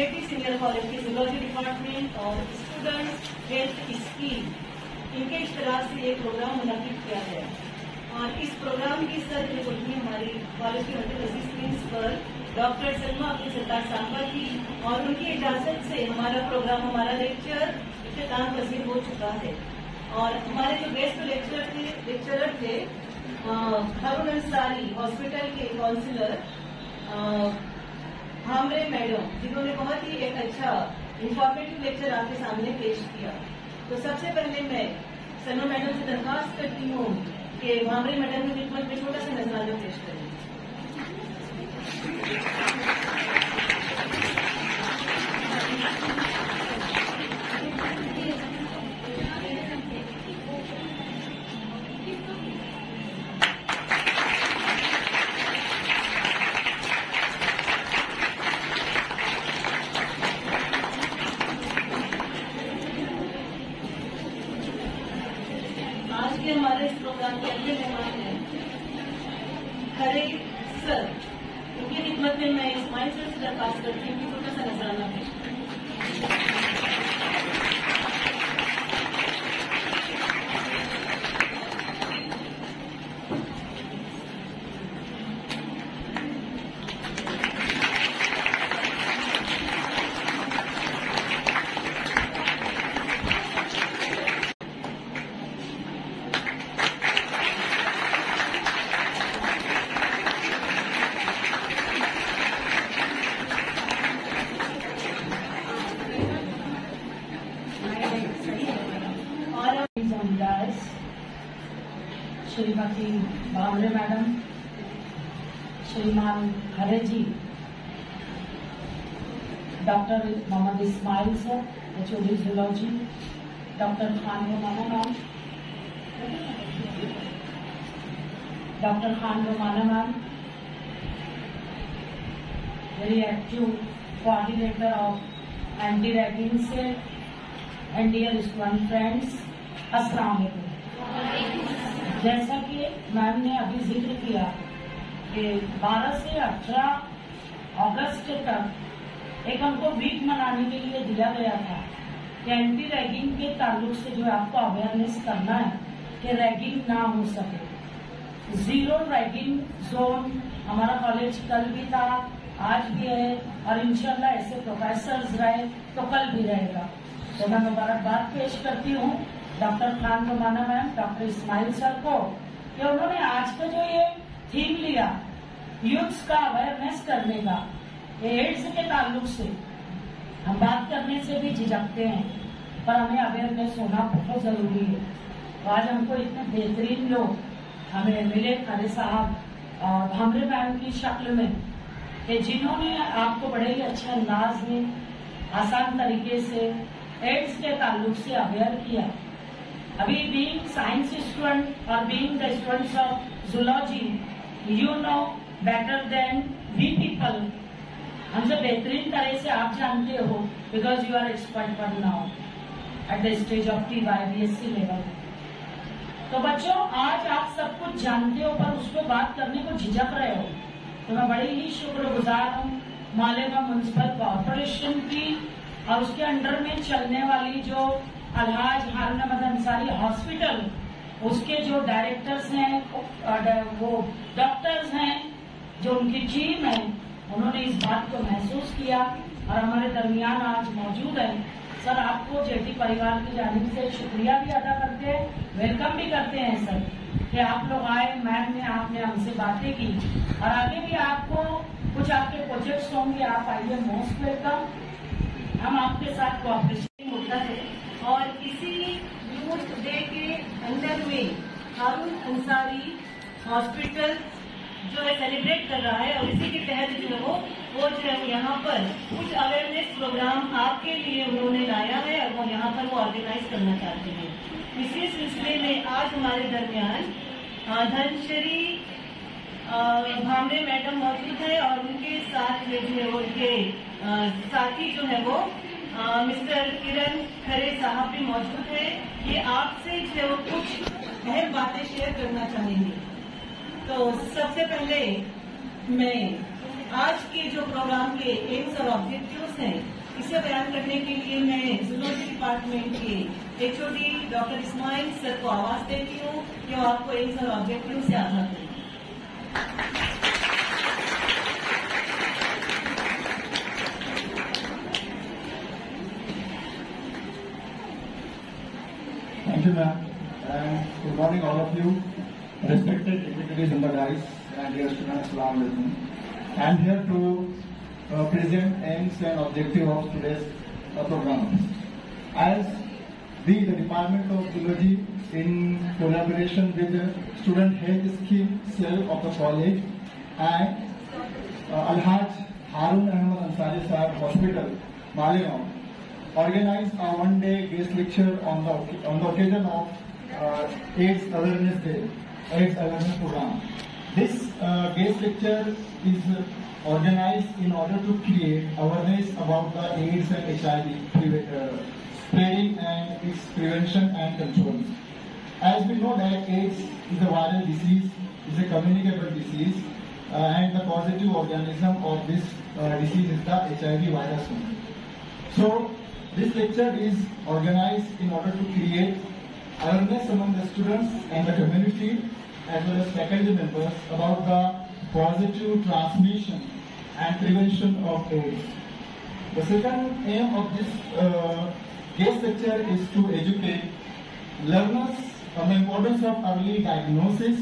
केटी senior college के zoology department और student health scheme इनके इश्तराक से एक प्रोग्राम मुनक्किद किया गया और इस प्रोग्राम की सरबराही हमारी कॉलेज की multipurpose principal doctor Salma Abdul Sattar साहबा की और उनकी इजाजत से हमारा प्रोग्राम, हमारा लेक्चर इख्तिताम पसीर हो चुका है। और हमारे जो गेस्ट लेक्चरर थे हारून अंसारी हॉस्पिटल के काउंसलर भामरे मैडम, जिन्होंने बहुत ही एक अच्छा इंफॉर्मेटिव लेक्चर आपके सामने पेश किया। तो सबसे पहले मैं सलमा मैडम से दरख्वास्त करती हूँ कि भामरे मैडम की खिदमत में छोटा सा नजराना पेश करें। आज के हमारे इस प्रोग्राम के अगले मेहमान हैं खरे सर। उनकी खिदमत में मैं इस्माइल सर से दरख्वास्त करती हूँ कि छोटा सा नजराना पेश करें। Shrimati Bhamre madam, Shriman Khare ji, doctor Mohammad Ismail sir HOD zoology, doctor Khan Romana ma'am, very active coordinator of anti ragging cell and dear student friends, अस्सलाम वालेकुम। जैसा कि मैम ने अभी जिक्र किया कि 12 से 18 अगस्त तक एक हमको वीक मनाने के लिए दिया गया था कि एंटी रैगिंग के ताल्लुक से जो आपको अवेयरनेस करना है कि रैगिंग ना हो सके। जीरो रैगिंग जोन हमारा कॉलेज कल भी था, आज भी है और इंशाल्लाह ऐसे प्रोफेसर्स रहे तो कल भी रहेगा। तो मैं मुबारकबाद पेश करती हूँ doctor Khan Romana ma'am, doctor Ismail sir को कि उन्होंने आज का जो ये थीम लिया यूथ्स का अवेयरनेस करने का, एड्स के ताल्लुक से हम बात करने से भी झिझकते हैं पर हमें अवेयरनेस होना बहुत जरूरी है। तो आज हमको इतने बेहतरीन लोग हमें मिले खरे साहब और भामरे मैम की शक्ल में कि जिन्होंने आपको बड़े ही अच्छे अंदाज में आसान तरीके से एड्स के ताल्लुक से अवेयर किया। अभी बीइंग साइंस स्टूडेंट और being the students of zoology, you know better than we people, हमसे बेहतरीन तरह से आप जानते हो because you are expert for now at the stage of TY BSc level. तो बच्चों आज आप सब कुछ जानते हो पर उसको बात करने को झिझक रहे हो, तो मैं बड़ी ही शुक्रगुजार हूँ मालेगांव म्युनिसिपल कॉर्पोरेशन की और उसके अंडर में चलने वाली जो अलहाज हारून अहमद अंसारी हॉस्पिटल, उसके जो डायरेक्टर्स हैं, वो डॉक्टर्स हैं, जो उनकी टीम है, उन्होंने इस बात को महसूस किया और हमारे दरमियान आज मौजूद है। सर आपको जेटी परिवार की जानिब से शुक्रिया भी अदा करते हैं, वेलकम भी करते हैं सर कि आप लोग आए, मैम ने आपने हमसे बातें की और आगे भी आपको कुछ आपके प्रोजेक्ट्स होंगे, आप आइए, मोस्ट वेलकम। हम आपके साथ कोऑपरेशन होता है और इसी यूथ डे के अंदर में हारून अंसारी हॉस्पिटल जो है सेलिब्रेट कर रहा है और इसी के तहत जो है वो जो है यहाँ पर कुछ अवेयरनेस प्रोग्राम आपके लिए उन्होंने लाया है और वो यहाँ पर वो ऑर्गेनाइज करना चाहते हैं। इसी सिलसिले में आज हमारे दरमियान धनश्री भामरे मैडम मौजूद है और उनके साथ जो है उनके साथी जो है वो मिस्टर किरण खरे साहब भी मौजूद है। ये आपसे जो है वो कुछ अहम बातें शेयर करना चाहेंगे। तो सबसे पहले मैं आज के जो प्रोग्राम के एम्स और ऑब्जेक्टिव्स हैं, इसे बयान करने के लिए मैं जूलॉजी डिपार्टमेंट के HOD डॉक्टर इस्माइल सर को आवाज देती हूँ कि वो आपको एम्स और ऑब्जेक्टिव से आगाह करें। Thank you, ma'am. And good morning, all of you. Respected dignitaries in the dais and dear students, Assalamu alaikum. I am here to present aims and objective of today's program. As we, the Department of Zoology, in collaboration with the Student Health Scheme Cell of the college and Alhaj Harun Ahmad Ansari Sahib Hospital, Malegaon, organized a one-day guest lecture on the occasion of AIDS Awareness Day, AIDS Awareness Program. This guest lecture is organized in order to create awareness about the AIDS and HIV spreading and its prevention and control. As we know that AIDS is a viral disease, is a communicable disease, and the positive organism of this disease is the HIV virus. So, this lecture is organized in order to create awareness among the students and the community as well as faculty members about the positive transmission and prevention of AIDS. The second aim of this guest lecture is to educate learners on the importance of early diagnosis,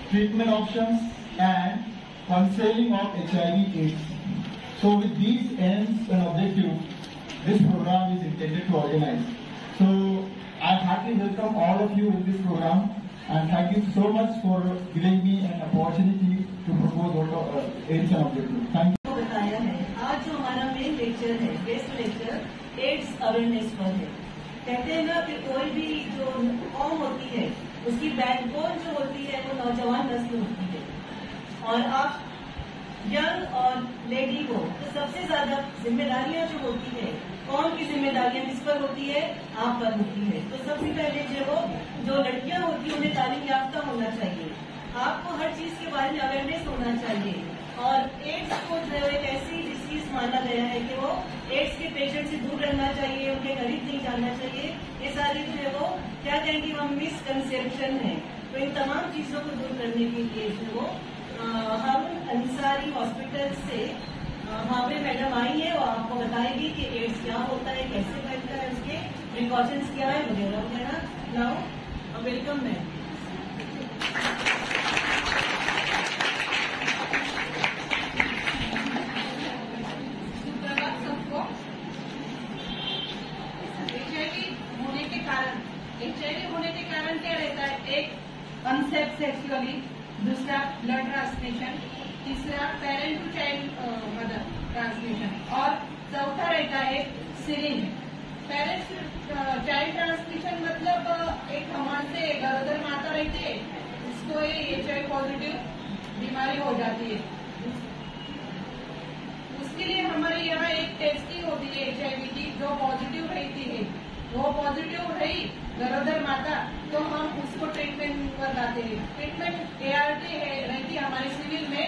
treatment options and counseling of HIV/AIDS. So with these aims and objectives, this program is intended to organize. So I heartily welcome all of you in this program and thank you so much for giving me an opportunity to propose all aims and objectives. Thank you. बताया है आज जो हमारा main lecture है, guest lecture ads awareness पर है। कहते हैं ना कि कोई भी जो कौम होती है उसकी बैकबोन जो होती है वो नौजवान नस्ल होती है, और आप यंग और लेडी को तो सबसे ज्यादा जिम्मेदारियां जो होती है, कौन की जिम्मेदारियां किस पर होती है? आप पर होती है। तो सबसे पहले जो लड़कियां होती है उन्हें तालीम याफ्ता होना चाहिए, आपको हर चीज के बारे में अवेयरनेस होना चाहिए। और एड्स को जो एक ऐसी डिसीज माना गया है कि वो एड्स के पेशेंट से दूर रहना चाहिए, उनके करीब नहीं जाना चाहिए। ये सारी जो है वो क्या कहेंगे हम मिसकंसेप्शन है। तो इन तमाम चीजों को दूर करने के लिए जो वो हारून अंसारी हॉस्पिटल से हावरे मैडम आई है, वो आपको बताएगी कि एड्स क्या होता है, कैसे फैलता है, उसके प्रिकॉशंस क्या है वगैरह वगैरह। Now welcome ma'am. सुप्रभात सबको। HIV होने के कारण क्या रहता है? एक अनसेफ सेक्सुअली, दूसरा ब्लड ट्रांसमिशन, तीसरा parent to child mother transmission, और चौथा रहता है सिरिंज। पेरेंट्स चाइल्ड ट्रांसमिशन मतलब एक हमारे गरोदर माता रहती है, उसको ये HIV पॉजिटिव बीमारी हो जाती है। उसके लिए हमारे यहाँ एक टेस्टिंग होती है HIV की, जो पॉजिटिव रहती है, वो पॉजिटिव रही गरोदर माता तो हम उसको ट्रीटमेंट बताते हैं। ट्रीटमेंट ART रहती है हमारे सिविल में,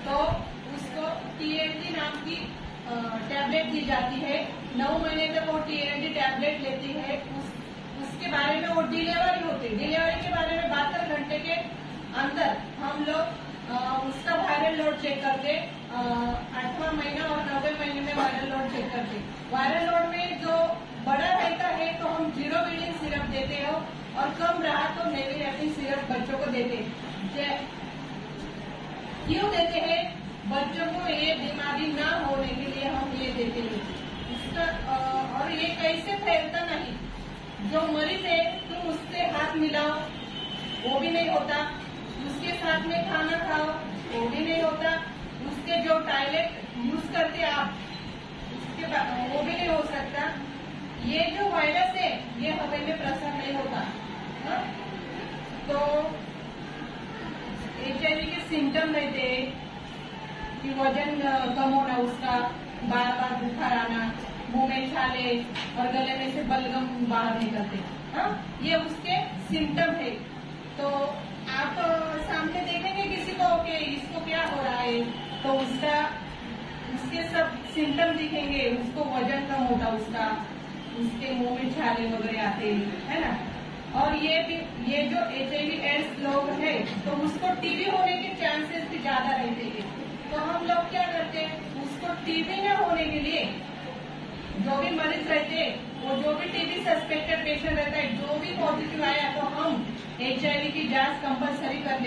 तो उसको TNT नाम की टैबलेट दी जाती है। 9 महीने तक वो TNT टैबलेट लेती है। उसके बारे में वो डिलीवरी होती है। डिलीवरी के बारे में 72 घंटे के अंदर हम लोग उसका वायरल लोड चेक करते, 8वां महीना और 9वें महीने में वायरल लोड चेक करते। वायरल लोड में जो बड़ा रहता है तो हम 0 बीडिंग सिरप देते हो, और कम रहा तो नेविरेटिंग सिरप बच्चों को देते हैं। क्यों देते हैं? बच्चों को ये बीमारी ना होने के लिए हम ये देते हैं। इसका और ये कैसे फैलता नहीं, जो मरीज है तुम उससे हाथ मिलाओ वो भी नहीं होता, उसके साथ में खाना खाओ वो भी नहीं होता, उसके जो टॉयलेट यूज करते आप उसके वो भी नहीं हो सकता। ये जो वायरस है ये हवा में प्रसार नहीं होता। तो HIV के सिम्टम रहते हैं कि वजन कम होना, उसका बार बार बुखार आना, मुंह में छाले और गले में से बलगम बाहर निकलते, ये उसके सिम्टम है। तो आप सामने देखेंगे किसी को कि इसको क्या हो रहा है, तो उसके सब सिम्टम दिखेंगे, उसको वजन कम होता उसका, उसके मुंह में छाले वगैरह आते है ना। और ये जो HIV एड्स लोग हैं तो उसको टीबी होने के चांसेस भी ज्यादा रहते हैं। तो हम लोग क्या करते हैं, उसको टीबी न होने के लिए जो भी मरीज रहते हैं, वो जो भी टीबी सस्पेक्टेड पेशेंट रहता है, जो भी पॉजिटिव आया तो हम HIV की जांच कंपलसरी कर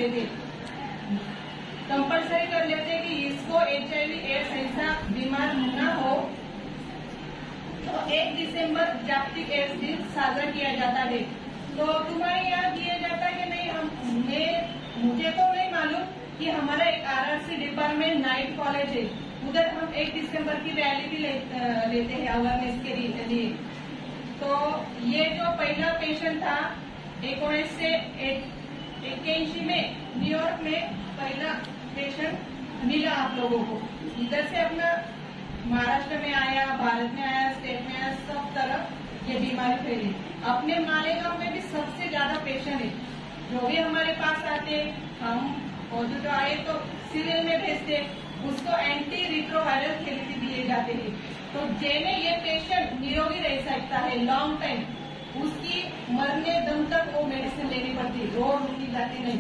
लेते कि इसको HIV एड्स ऐसा बीमार न हो। तो 1 दिसंबर जागतिक एड्स दिन साझा किया जाता है। तो तुम्हारे यहाँ किया जाता है कि नहीं? मुझे तो नहीं मालूम कि हमारा एक RRC डिपार्टमेंट नाइट कॉलेज है, उधर हम 1 दिसंबर की रैली भी लेते हैं अवेयरनेस के लिए। तो ये जो पहला पेशेंट था 1981 में न्यूयॉर्क में पहला पेशेंट मिला आप लोगों को। इधर से अपना महाराष्ट्र में आया, भारत में आया, स्टेट में आया, सब तरफ ये बीमारी फैली। अपने मालेगांव में भी सबसे ज्यादा पेशेंट है। जो भी हमारे पास आते, हम पॉजिटिव आए तो सीरियल में भेजते, उसको एंटी रिट्रोवायरल थेरेपी दिए जाते हैं। तो जिन्हें ये पेशेंट निरोगी रह सकता है लॉन्ग टाइम, उसकी मरने दम तक वो मेडिसिन लेनी पड़ती है, रोज उनकी जाती नहीं।